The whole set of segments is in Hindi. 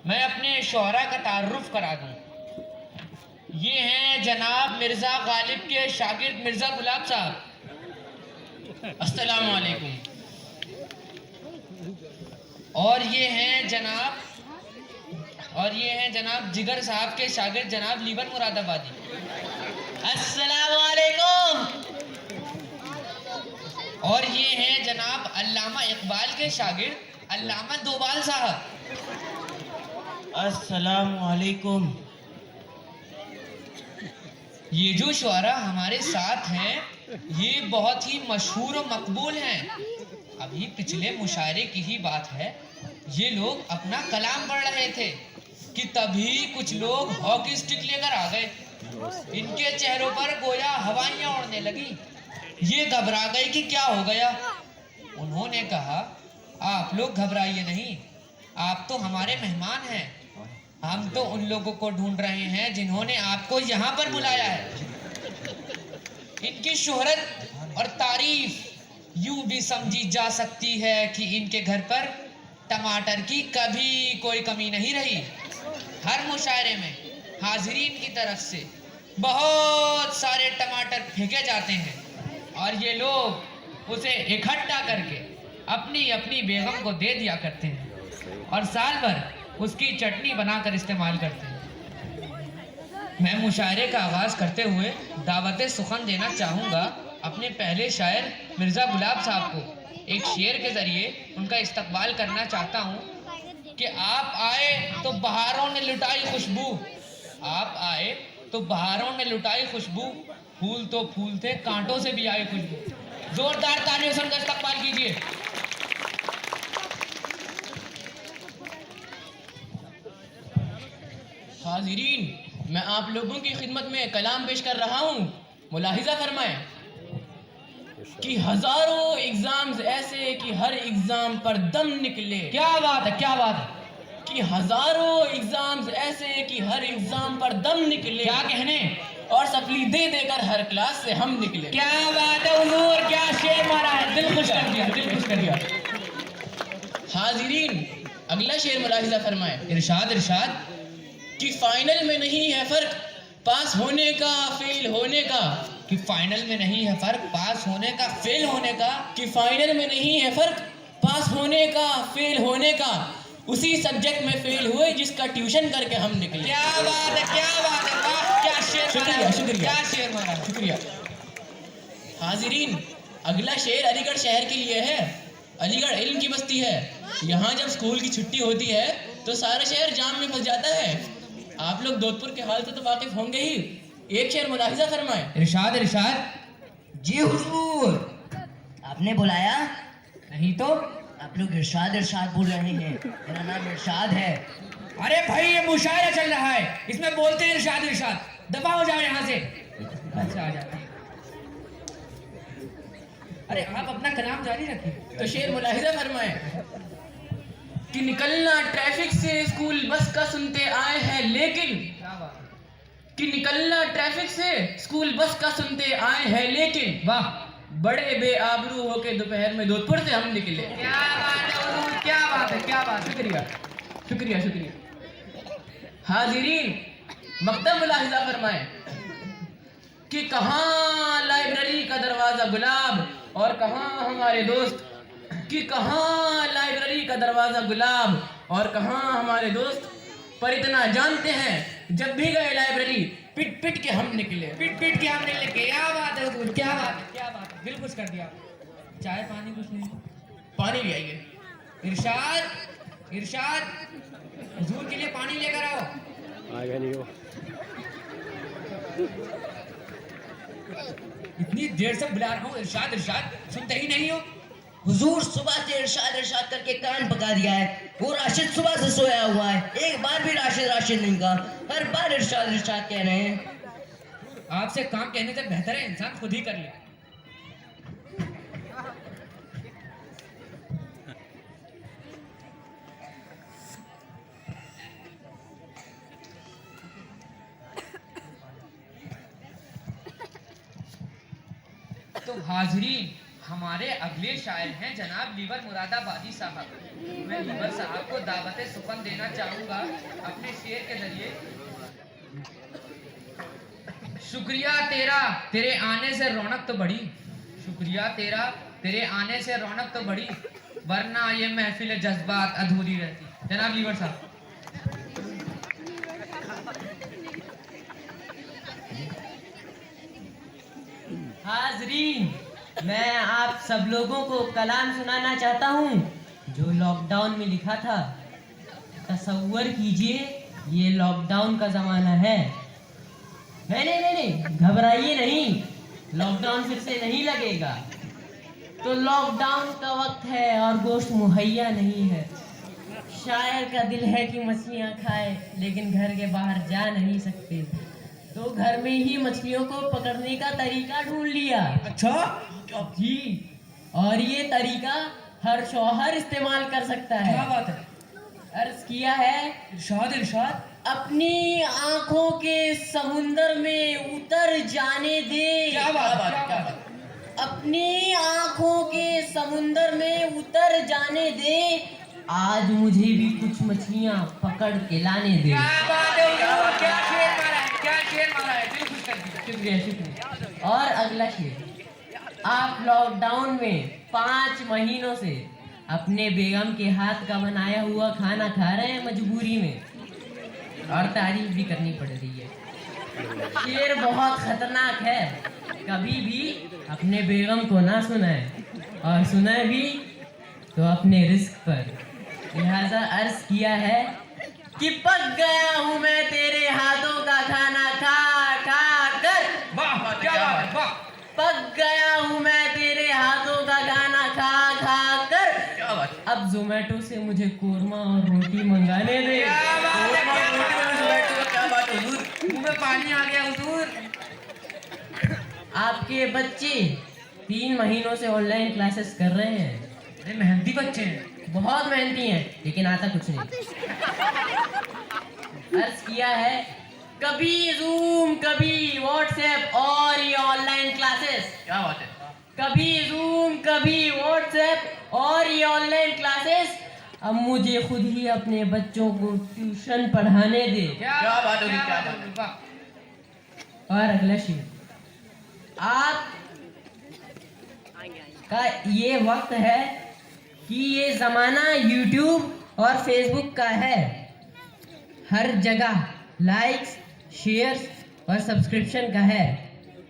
मैं अपने शोहरा का तारुफ करा दूं। ये हैं जनाब मिर्ज़ा गालिब के शागिर्द मिर्ज़ा गुलाब साहब, अस्सलामु अलैकुम। और ये हैं जनाब जिगर साहब के शागिर्द जनाब लीवन मुरादाबादी, अस्सलामु अलैकुम। और ये हैं जनाब अल्लामा इकबाल के शागिर्द अल्लामा दोबाल साहब, अस्सलामु अलैकुम। ये जो शुआरा हमारे साथ हैं ये बहुत ही मशहूर और मकबूल हैं। अभी पिछले मुशायरे की ही बात है, ये लोग अपना कलाम पढ़ रहे थे कि तभी कुछ लोग हॉकी स्टिक लेकर आ गए। इनके चेहरों पर गोया हवाइयां उड़ने लगी। ये घबरा गए कि क्या हो गया। उन्होंने कहा, आप लोग घबराइए नहीं, आप तो हमारे मेहमान हैं। हम तो उन लोगों को ढूंढ रहे हैं जिन्होंने आपको यहाँ पर बुलाया है। इनकी शोहरत और तारीफ यूं भी समझी जा सकती है कि इनके घर पर टमाटर की कभी कोई कमी नहीं रही। हर मुशायरे में हाजिरीन की तरफ से बहुत सारे टमाटर फेंके जाते हैं और ये लोग उसे इकट्ठा करके अपनी अपनी बेगम को दे दिया करते हैं और साल भर उसकी चटनी बनाकर इस्तेमाल करते हैं। मैं मुशायरे का आगाज़ करते हुए दावत सुखन देना चाहूँगा अपने पहले शायर मिर्ज़ा गुलाब साहब को। एक शेर के ज़रिए उनका इस्तकबाल करना चाहता हूँ कि आप आए तो बहारों ने लुटाई खुशबू, आप आए तो बहारों ने लुटाई खुशबू, फूल तो फूल थे कांटों से भी आई खुशबू। ज़ोरदार तालियों से उनका इस्तकबाल कीजिए। हाजिरीन, मैं आप लोगों की खिदमत में कलाम पेश कर रहा हूँ। मुलाहिजा फरमाएं कि हजारों एग्जाम्स ऐसे कि हर एग्जाम पर दम निकले। क्या बात है, क्या बात है। कि हजारों एग्जाम्स ऐसे कि हर एग्जाम पर दम निकले। क्या कहने, और सप्ली दे देकर हर क्लास से हम निकले। क्या बात है हुजूर, क्या शेर मारा है, दिल खुश कर दिया, दिल खुश कर दिया। हाजिरीन, अगला शेर मुलाहिजा फरमाएं। इरशाद इरशाद। कि फाइनल में नहीं है फर्क पास होने का फेल होने का। कि फाइनल में नहीं है फर्क पास होने का फेल होने का। कि फाइनल में नहीं है फर्क पास होने का फेल होने का। उसी सब्जेक्ट में फेल हुए जिसका ट्यूशन करके हम निकले। क्या बात है, क्या बात है, वाह क्या शेर, शुक्रिया शुक्रिया, क्या शेर मारा, शुक्रिया। हाजिरीन, अगला शेर अलीगढ़ शहर के लिए है। अलीगढ़ इल्म की बस्ती है। यहाँ जब स्कूल की छुट्टी होती है तो सारा शहर जाम में फंस जाता है। आप लोग जोधपुर के हाल से तो वाकिफ होंगे ही। एक शेर मुलाहिजा फरमाएं। इरशाद इरशाद। जी हुजूर, आपने बुलाया? नहीं तो। आप लोग इरशाद इरशाद बोल रहे हैं। मेरा नाम इरशाद है। अरे भाई ये मुशायरा चल रहा है, इसमें बोलते हैं इरशाद इरशाद। दफा हो जाओ यहाँ से। अच्छा आ जाते हैं। अरे आप अपना कलाम जारी रखिए। तो शेर मुलाहिजा फरमाएं कि निकलना ट्रैफिक से स्कूल बस का सुनते आए हैं लेकिन। कि निकलना ट्रैफिक से स्कूल बस का सुनते आए हैं लेकिन। वाह, बड़े बेआबरू होके दोपहर में जोधपुर से हम निकले। क्या बात है हुजूर, क्या बात है, क्या बात है। शुक्रिया शुक्रिया शुक्रिया। हाजिरीन, मकतब मुलाहिजा फरमाएं कि कहाँ लाइब्रेरी का दरवाजा गुलाब और कहाँ हमारे दोस्त। कि कहाँ लाइब्रेरी का दरवाजा गुलाब और कहाँ हमारे दोस्त। पर इतना जानते हैं जब भी गए लाइब्रेरी पिट पिट के हम निकले। पिट पिट के हमने लेके। क्या बात है हुजूर, क्या बात है, क्या बात है, दिल खुश कर दिया। चाय पानी कुछ नहीं? पानी ले आइए। इरशाद इरशाद, हुजूर के लिए पानी लेकर आओ। आएगा नहीं वो। इतनी देर से बुला रहा हूँ इरशाद इरशाद, सुनते ही नहीं हो। हुजूर सुबह से इरशाद इरशाद करके कान पका दिया है। वो राशिद सुबह से सोया हुआ है, एक बार भी राशिद राशिद नहीं कहा, हर बार इरशाद इरशाद कह रहे हैं। आपसे काम कहने से बेहतर है इंसान खुद ही कर ले। तो हाजरीन, हमारे अगले शायर हैं जनाब लीवन मुरादाबादी साहब। मैं लीवर साहब को दावत सुखन देना चाहूंगा अपने शेर के जरिए। शुक्रिया तेरा, तेरे आने से रौनक तो बढ़ी। शुक्रिया तेरा, तेरे आने से रौनक तो बढ़ी, वरना ये महफिल जज्बात अधूरी रहती। जनाब लीवर साहब। हाजरीन, मैं आप सब लोगों को कलाम सुनाना चाहता हूँ जो लॉकडाउन में लिखा था। तसव्वुर कीजिए ये लॉकडाउन का ज़माना है। नहीं, घबराइए नहीं, लॉकडाउन फिर से नहीं लगेगा। तो लॉकडाउन का वक्त है और गोश्त मुहैया नहीं है। शायर का दिल है कि मछलियाँ खाए, लेकिन घर के बाहर जा नहीं सकते, तो घर में ही मछलियों को पकड़ने का तरीका ढूंढ लिया। अच्छा जी, और ये तरीका हर शौहर इस्तेमाल कर सकता है। क्या बात है? अर्ज किया है, इरशाद इरशाद। अपनी आंखों के समुंदर में उतर जाने दे। क्या बात है? क्या बात है? अपनी आंखों के समुंदर में उतर जाने दे, आज मुझे भी कुछ मछलियां पकड़ के लाने दे। क्या बात है? क्या शेर मारा है, क्या शेर मारा है, दिल खुश कर दिया। शुक्रिया। और अगला शेर, आप लॉकडाउन में 5 महीनों से अपने बेगम के हाथ का बनाया हुआ खाना खा रहे हैं मजबूरी में, और तारीफ भी करनी पड़ रही है। शेर बहुत खतरनाक है, कभी भी अपने बेगम को ना सुनाए, और सुनाए भी तो अपने रिस्क पर। लिहाजा अर्ज किया है कि पक गया हूँ मैं तेरे हाथों का खाना खा खा कर। वाह, क्या बात है, वाह। पक गया हूँ मैं तेरे हाथों का खाना खा खा कर। क्या बात है? अब जोमेटो से मुझे कोरमा और रोटी मंगाने दे। क्या बात है? क्या बात है हुजूर? मुंह में पानी आ गया हुजूर। आपके बच्चे 3 महीनों से ऑनलाइन क्लासेस कर रहे हैं। अरे मेहनती बच्चे हैं। बहुत मेहनती हैं, लेकिन आता कुछ नहीं। अर्ज किया है, कभी जूम, कभी व्हाट्सएप और ये ऑनलाइन क्लासेस। क्या बात है? कभी जूम, कभी व्हाट्सएप और ये ऑनलाइन क्लासेस। अब मुझे खुद ही अपने बच्चों को ट्यूशन पढ़ाने दे। क्या बात होगी, क्या बात होगी, वाह। और अगला शेर, आप का ये वक्त है कि ये ज़माना YouTube और Facebook का है। हर जगह लाइक्स, शेयर्स और सब्सक्रिप्शन का है।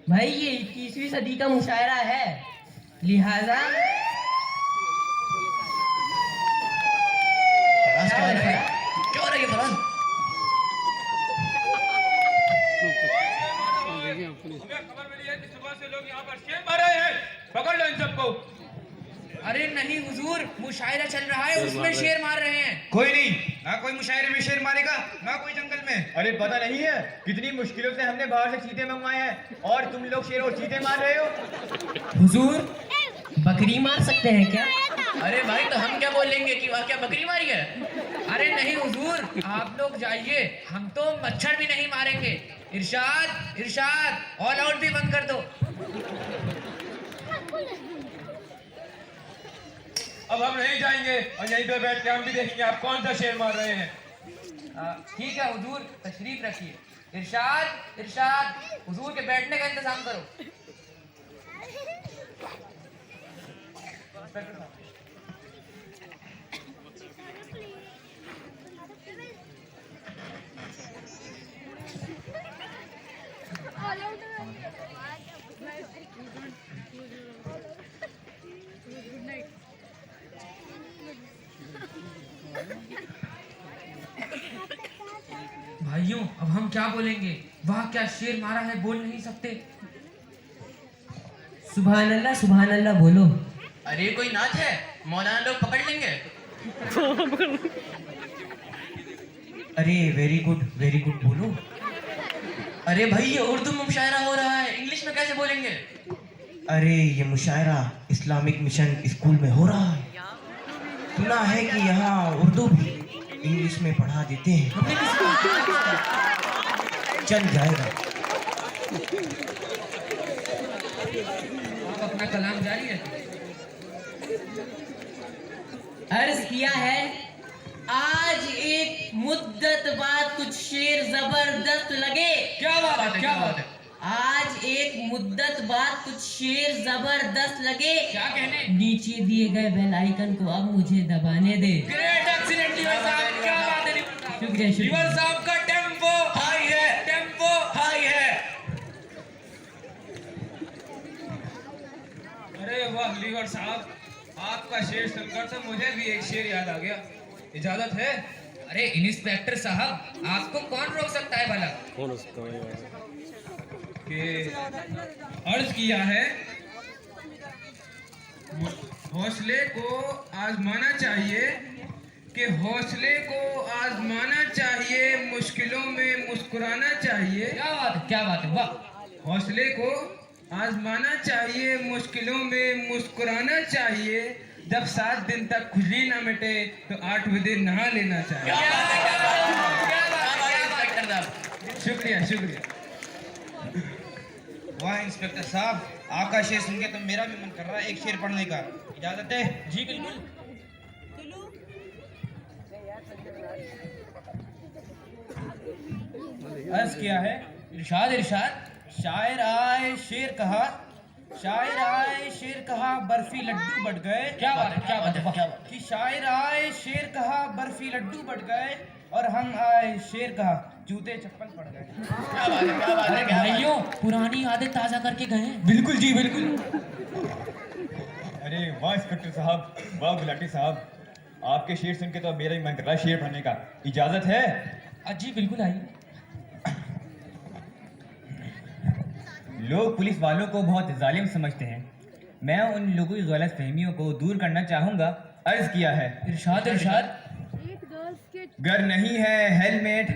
भाई ये 21वीं सदी का मुशायरा है, लिहाजा क्या हो रहा है ये फरहान? हमें खबर मिली है कि सुबह से लोग यहाँ पर शेर मार रहे हैं। पकड़ लो इन सबको। अरे नहीं हुजूर, मुशायरा चल रहा है, उसमें शेर मार रहे हैं। कोई नहीं, ना कोई मुशायरे में शेर मारेगा, ना कोई जंगल में। अरे पता नहीं है कितनी मुश्किलों से हमने बाहर से चीते मंगवाए हैं, और तुम लोग शेर और चीते मार रहे हो। हुजूर बकरी मार सकते हैं क्या? अरे भाई, तो हम क्या बोलेंगे कि वाह क्या बकरी मारी है? अरे नहीं हुजूर, आप लोग जाइए, हम तो मच्छर भी नहीं मारेंगे। इरशाद इरशाद, ऑल आउट भी बंद कर दो। अब हम नहीं जाएंगे और यहीं पे बैठ के हम भी देखेंगे आप कौन सा शेर मार रहे हैं। ठीक है हुजूर, तशरीफ रखिए। इरशाद इरशाद, हुजूर के बैठने का इंतजाम करो। भाइयों, अब हम क्या बोलेंगे? वाह क्या शेर मारा है, बोल नहीं सकते। सुभान अल्लाह बोलो। अरे कोई नाच है, मौलाना लोग पकड़ लेंगे। अरे वेरी गुड बोलो। अरे भाई, ये उर्दू में मुशायरा हो रहा है, इंग्लिश में कैसे बोलेंगे? अरे ये मुशायरा इस्लामिक मिशन स्कूल में हो रहा है। सुना है कि यहाँ उर्दू भी इंग्लिश में पढ़ा देते हैं। चल जाएगा। आप अपना कलाम जारी रखिए। अर्ज किया है, आज एक मुद्दत बाद कुछ शेर जबरदस्त लगे। क्या बात है, क्या बात है। आज एक मुद्दत बाद कुछ शेर जबरदस्त लगे। क्या कहने? नीचे दिए गए बेल आइकन को अब मुझे दबाने दे। ग्रेट, एक्सीलेंट लीवर साहब, क्या बात है लीवर साहब। शुक्रिया, शुक्रिया। लीवर साहब का टेम्पो हाई है, टेम्पो हाई है। अरे वाह लीवर साहब, आपका शेर सुनकर तो मुझे भी एक शेर याद आ गया। इजाजत है? अरे इंस्पेक्टर साहब, आपको कौन रोक सकता है भला? कि अर्ज किया है, हौसले को आजमाना चाहिए, कि हौसले को आजमाना चाहिए, मुश्किलों में मुस्कुराना चाहिए। क्या बात है, क्या बात है, वाह। हौसले को आजमाना चाहिए, मुश्किलों में मुस्कुराना चाहिए। जब 7 दिन तक खुजली ना मिटे तो 8वें दिन नहा लेना चाहिए। शुक्रिया, शुक्रिया। वाह इंस्पेक्टर साहब, आपका शेर सुन के तो मेरा भी मन कर रहा है एक शेर पढ़ने का। इजाजत है? जी बिल्कुल। अर्ज किया है, इरशाद इरशाद। शायर आए शेर कहा, शायर आए शेर कहा, बर्फी लड्डू बढ़ गए। क्या बात है, क्या बात है, क्या बात कि शायर आए शेर कहा, बर्फी लड्डू बढ़ गए, और हम आए शेर कहा, जूते चप्पल पड़ गए। है। भाइयों, पुरानी यादें ताजा करके गए। बिल्कुल जी, बिल्कुल। अरे वाह इंस्पेक्टर साहब, वाह गुलाटी साहब, आपके शेर सुन के तो मेरा ही मन कर रहा है शेर पढ़ने का। इजाजत है? जी बिल्कुल, आइए। लोग पुलिस वालों को बहुत जालिम समझते हैं, मैं उन लोगों की गलत फहमियों को दूर करना चाहूंगा। अर्ज किया है, इरशाद इरशाद। गर नहीं है हेलमेट,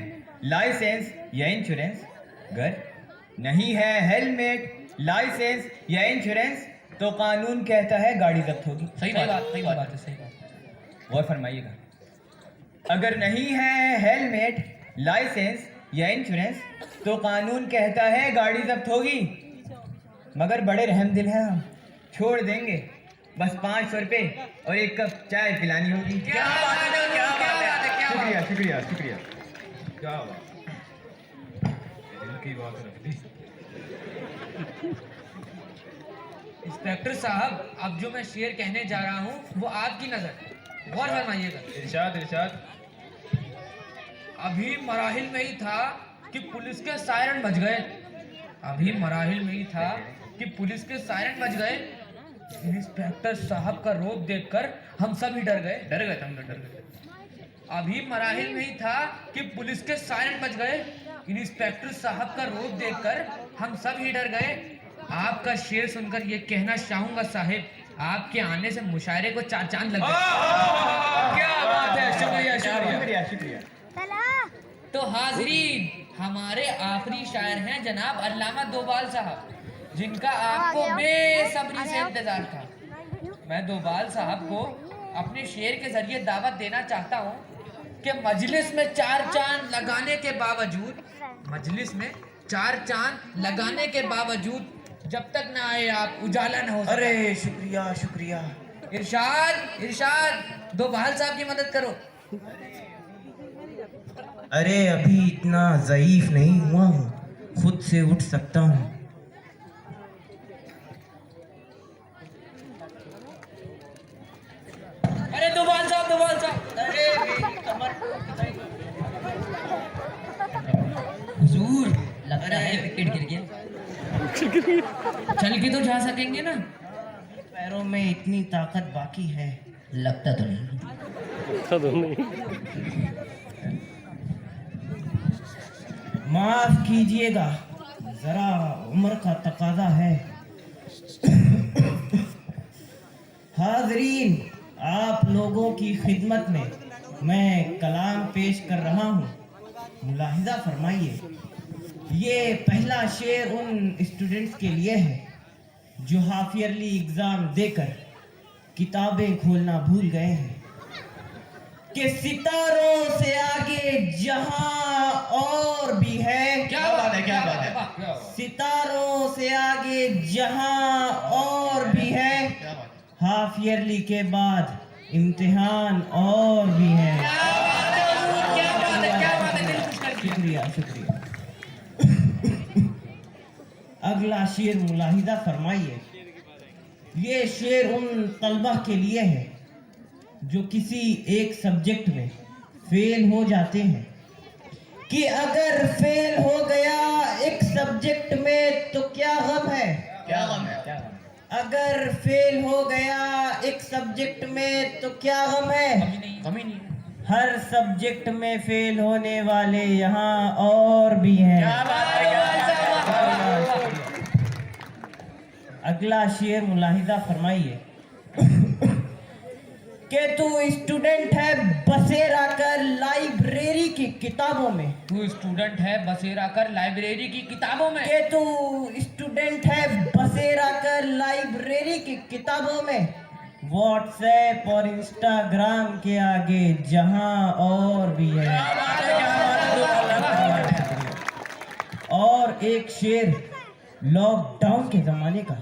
लाइसेंस या इंश्योरेंस, गर नहीं है हेलमेट, लाइसेंस या इंश्योरेंस, तो कानून कहता है गाड़ी जब्त होगी। सही बात, सही बात है, सही बात। गौर फरमाइएगा, अगर नहीं है हेलमेट, लाइसेंस या इंश्योरेंस, तो कानून कहता है गाड़ी जब्त होगी। मगर बड़े रहमदिल हैं हम, छोड़ देंगे, बस 500 रुपये और एक कप चाय पिलानी होगी। क्या बात है, क्या बात है, क्या बात है। शुक्रिया, शुक्रिया, शुक्रिया। क्या बात, दिल की बात रख दी। इंस्पेक्टर साहब, अब जो मैं शेर कहने जा रहा हूँ वो आपकी नजर, गौर फरमाइएगा। इरशाद, इरशाद। अभी मराहिल में ही था कि पुलिस के सायरन बज गए। अभी मराहिल में ही था कि पुलिस के सायरन बज गए। इंस्पेक्टर साहब का रोब देखकर हम सब ही डर गए, हम डर गए। अभी मराहिल में ही था कि पुलिस के सायरन बज गए। इंस्पेक्टर साहब का रोब देखकर हम सब ही डर गए। आपका शेर सुनकर ये कहना चाहूंगा साहिब, आपके आने से मुशायरे को 4 चांद लग गए। क्या बात है, शुक्रिया, शुक्रिया। शुक्रिया, शुक्रिया। तो हाजरीन, हमारे आखिरी शायर हैं जनाब अल्लामा दोबाल साहब, जिनका आपको बेसब्री से इंतजार था। मैं दोबाल साहब को अपने शेर के जरिए दावत देना चाहता हूँ कि मजलिस में 4 चांद लगाने के बावजूद, मजलिस में 4 चांद लगाने के बावजूद जब तक ना आए आप, उजाला न हो। अरे शुक्रिया, शुक्रिया। इरशाद, इरशाद, दोबाल साहब की मदद करो। अरे अभी इतना ज़ईफ नहीं हुआ हूँ, खुद से उठ सकता हूँ। अरे दोबाल साहब, दोबाल साहब। हुजूर, लगता है विकेट गिर गया। चल के तो जा सकेंगे ना? पैरों में इतनी ताकत बाकी है। लगता तो नहीं। माफ कीजिएगा, जरा उम्र का तकाजा है। हाजरीन, आप लोगों की खिदमत में मैं कलाम पेश कर रहा हूँ, मुलाहिजा फरमाइए। ये पहला शेर उन स्टूडेंट्स के लिए है जो हाफ ईयरली एग्जाम देकर किताबें खोलना भूल गए हैं कि सितारों से आगे जहां और भी है। क्या बात है, क्या बात है। सितारों से आगे जहां और भी है। हाफ ईयरली के बाद इम्तिहान और भी हैं। क्या बात है, क्या बात है, दिल खुश कर दिया। शुक्रिया शुक्रिया। अगला शेर मुलाहिजा फरमाइए। ये शेर उन तलबा के लिए है जो किसी एक सब्जेक्ट में फेल हो जाते हैं कि अगर फेल हो गया एक सब्जेक्ट में तो क्या गम है, क्या गम है, क्या गम है? अगर फेल हो गया एक सब्जेक्ट में तो क्या गम है। गम ही नहीं है। हर सब्जेक्ट में फेल होने वाले यहाँ और भी हैं। क्या बात है, क्या बात है? अगला शेर मुलाहिजा फरमाइए कि तू स्टूडेंट है बसेरा कर लाइब्रेरी की किताबों में, तू स्टूडेंट है बसेरा कर लाइब्रेरी की किताबों में, कि तू स्टूडेंट है बसेरा कर लाइब्रेरी की किताबों में, व्हाट्सएप और इंस्टाग्राम के आगे जहां और भी है। और एक शेर लॉकडाउन के जमाने का,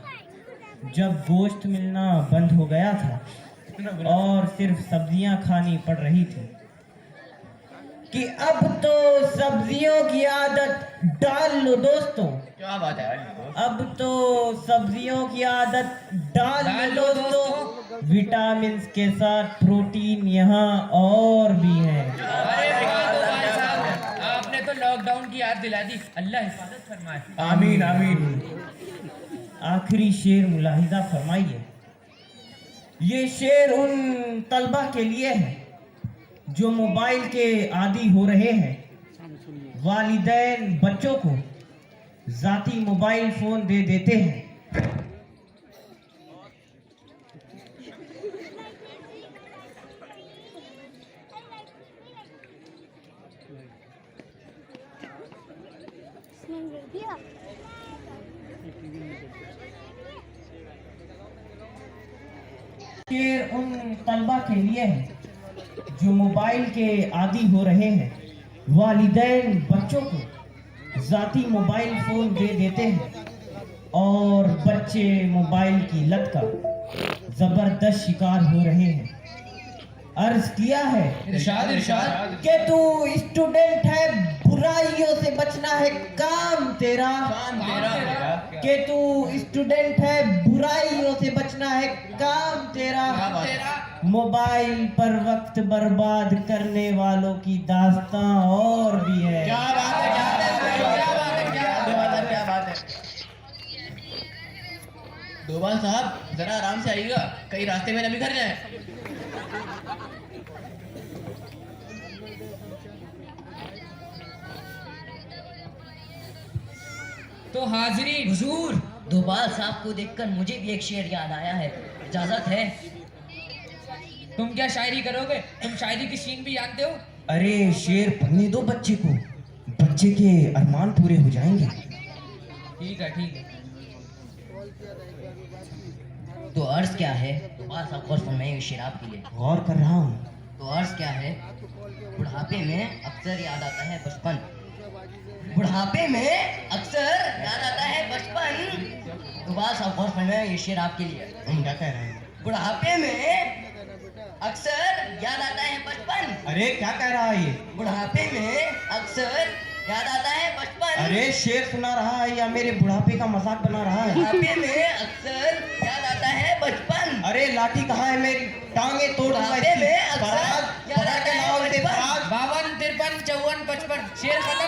जब गोश्त मिलना बंद हो गया था और सिर्फ सब्जियां खानी पड़ रही थी, कि अब तो सब्जियों की आदत डाल लो दोस्तों, क्या बात है? अब तो सब्जियों की आदत डाल लो दोस्तों, विटामिन के साथ प्रोटीन यहाँ और भी है। अरे वाह तो भाई साहब, आपने तो लॉकडाउन की याद दिला दी। अल्लाह हिफाजत फरमाए। आमीन आमीन। आखिरी शेर मुलाहिजा फरमाइए। ये शेर उन तलबा के लिए है जो मोबाइल के आदी हो रहे हैं। वालिदैन बच्चों को जाती मोबाइल फोन दे देते हैं। शेर उन तलबा के लिए है जो मोबाइल के आदी हो रहे हैं। वालिदैन बच्चों को जाती मोबाइल फोन दे देते हैं और बच्चे मोबाइल की लत का जबरदस्त शिकार हो रहे हैं। अर्ज किया है इरशाद इरशाद कि तू स्टूडेंट है बुराइयों से बचना है काम तेरा, कि तू स्टूडेंट है बुराइयों से बचना है काम तेरा, मोबाइल पर वक्त बर्बाद करने वालों की दास्तां और भी है। क्या बात है, क्या बात है, क्या बात है, क्या बात है, क्या बात है? दोबाल साहब जरा आराम से आइएगा, कहीं रास्ते में न बिखर जाए। तो हाजरीन, हुजूर, दोबाल साहब को देखकर मुझे भी एक शेर याद आया है, इजाजत है? तुम क्या शायरी करोगे? तुम शायरी की शीन भी जानते हो? अरे शेर पढ़ने दो बच्चे को, बच्चे के अरमान पूरे हो जाएंगे। ठीक है ठीक है। तो अर्ज क्या है? दोबाल साहब गौर फरमाइए, ये शेर आपके लिए। गौर कर रहा हूँ। तो अर्ज क्या है? बुढ़ापे में अक्सर याद आता है बचपन, बुढ़ापे में अक्सर याद आता है बचपन। दोबाल साहब गौर फरमाइए, ये शेर आपके लिए। हम क्या कह रहे हैं? बुढ़ापे में अक्सर याद आता है बचपन, अरे क्या कह रहा है ये? बुढ़ापे में अक्सर याद आता है बचपन। अरे शेर सुना रहा है या मेरे बुढ़ापे का मजाक बना रहा है? बुढ़ापे में अक्सर याद आता है बचपन, अरे लाठी कहाँ है मेरी, टांगे तोड़ दूंगा बुढ़ापे इसकी। में अक्सर फराज, याद फराज आता के है नाम से बचपन। फराज। 52, 53, 54, 55 शेर खत्म।